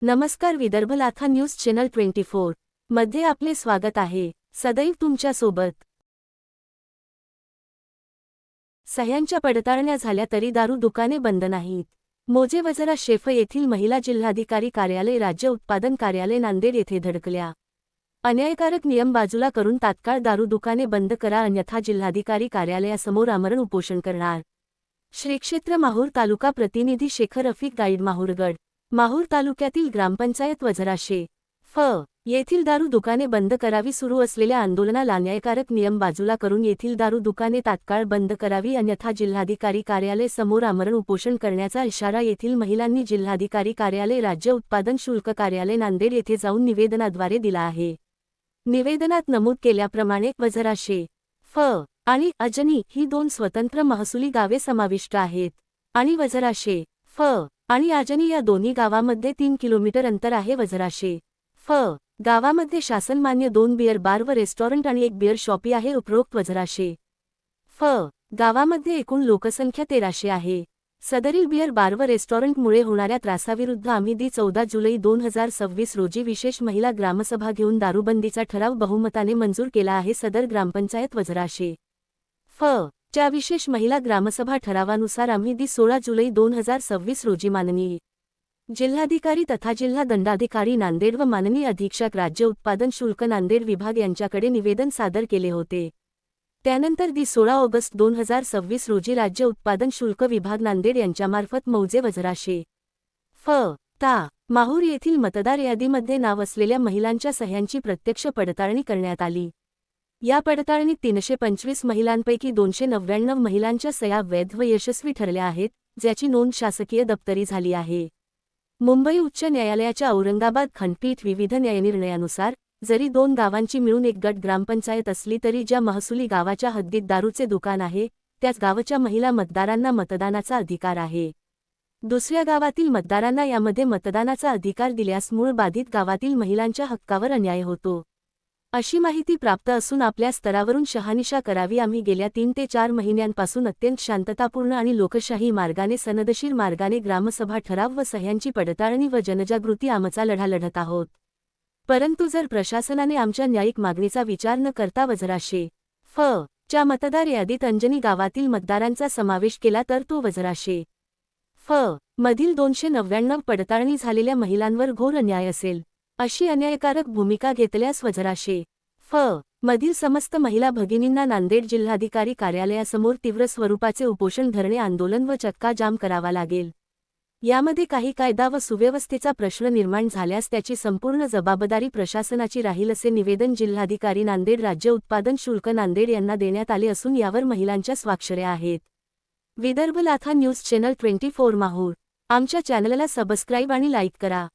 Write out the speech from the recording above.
नमस्कार, विदर्भ लाथा news channel 24 मध्ये आपले स्वागत आहे. सदैव तुमच्या सोबत. सह्यांच्या पडताळण्या झाल्या तरी दारू दुकाने बंद नाहीत. मोजेवजरा शेफ येथील महिला जिल्हाधिकारी कार्यालय, राज्य उत्पादन कार्यालय नांदेड येथे धडकल्या. अन्यायकारक नियम बाजूला करून तात्काळ दारू दुकाने बंद करा, अन्यथा जिल्हाधिकारी कार्यालयासमोर आमरण उपोषण करणार. श्रीक्षेत्र माहूर तालुका प्रतिनिधी शेखर रफिक गाईड, माहूरगड. माहूर तालुक्यातील ग्रामपंचायत वजराशे फ येथील दारू दुकाने बंद करावी. सुरू असलेल्या आंदोलनाला अन्यायकारक नियम बाजूला करून येथील दारू दुकाने तात्काळ बंद करावी, अन्यथा जिल्हाधिकारी कार्यालय समोर आमरण उपोषण करण्याचा इशारा येथील महिलांनी जिल्हाधिकारी कार्यालय, राज्य उत्पादन शुल्क कार्यालय नांदेड येथे जाऊन निवेदनाद्वारे दिला आहे. निवेदनात नमूद केल्याप्रमाणे वजराशे फ आणि अजनी ही दोन स्वतंत्र महसुली गावे समाविष्ट आहेत आणि वजराशे फ आणि आजनी या दोन्ही गावामध्ये 3 किलोमीटर अंतर आहे. वजराशे फ गावामध्ये शासनमान्य 2 बिअर बार व रेस्टॉरंट आणि 1 बिअर शॉपी आहे. उपरोक्त वजराशे फ गावामध्ये एकूण लोकसंख्या 1300 आहे. सदरील बिअर बार व रेस्टॉरंटमुळे होणाऱ्या त्रासाविरुद्ध आम्ही 14 जुलै 2026 रोजी विशेष महिला ग्रामसभा घेऊन दारूबंदीचा ठराव बहुमताने मंजूर केला आहे. सदर ग्रामपंचायत वजराशे फ च्या विशेष महिला ग्रामसभा ठरावानुसार आम्ही 16 जुलै 2026 रोजी माननीय जिल्हाधिकारी तथा जिल्हा दंडाधिकारी नांदेड व माननीय अधीक्षक राज्य उत्पादन शुल्क नांदेड विभाग यांच्याकडे निवेदन सादर केले होते. त्यानंतर 16 ऑगस्ट 2026 रोजी राज्य उत्पादन शुल्क विभाग नांदेड यांच्यामार्फत मौजे वजराशे फ ता माहूर येथील मतदार यादीमध्ये नाव असलेल्या महिलांच्या सह्यांची प्रत्यक्ष पडताळणी करण्यात आली. या पडताळणीत 325 महिलांपैकी 299 महिलांच्या सह्या वैध व यशस्वी ठरल्या आहेत, ज्याची नोंद शासकीय दप्तरी झाली आहे. मुंबई उच्च न्यायालयाच्या औरंगाबाद खंडपीठ विविध न्यायनिर्णयानुसार जरी 2 गावांची मिळून एक गट ग्रामपंचायत असली तरी ज्या महसुली गावाच्या हद्दीत दारूचे दुकान आहे त्याच गावाच्या महिला मतदारांना मतदानाचा अधिकार आहे. दुसऱ्या गावातील मतदारांना यामध्ये मतदानाचा अधिकार दिल्यास मूळ बाधित गावातील महिलांच्या हक्कावर अन्याय होतो, अशी माहिती प्राप्त असून आपल्या स्तरावरून शहानिशा करावी. आम्ही गेल्या 3 ते 4 महिन्यांपासून अत्यंत शांततापूर्ण आणि लोकशाही मार्गाने, सनदशीर मार्गाने ग्रामसभा ठराव व सह्यांची पडताळणी व जनजागृती आमचा लढा लढत आहोत. परंतु जर प्रशासनाने आमच्या न्यायिक मागणीचा विचार न करता वजराशे फ च्या मतदार यादीत अंजनी गावातील मतदारांचा समावेश केला तर तो वजराशे फ मधील 299 पडताळणी झालेल्या महिलांवर घोर अन्याय असेल. अशी अन्यायकारक भूमिका घेतल्यास वजराशे फ मधील समस्त महिला भगिनींना नांदेड जिल्हाधिकारी कार्यालयासमोर तीव्र स्वरूपाचे उपोषण, धरणे, आंदोलन व चक्का जाम करावा लागेल. यामध्ये काही कायदा व सुव्यवस्थेचा प्रश्न निर्माण झाल्यास त्याची संपूर्ण जबाबदारी प्रशासनाची राहील, असे निवेदन जिल्हाधिकारी नांदेड, राज्य उत्पादन शुल्क नांदेड यांना देण्यात आले असून यावर महिलांच्या स्वाक्षऱ्या आहेत. विदर्भ लाथा न्यूज चॅनल 24 माहूर. आमच्या चॅनलला सबस्क्राईब आणि लाईक करा.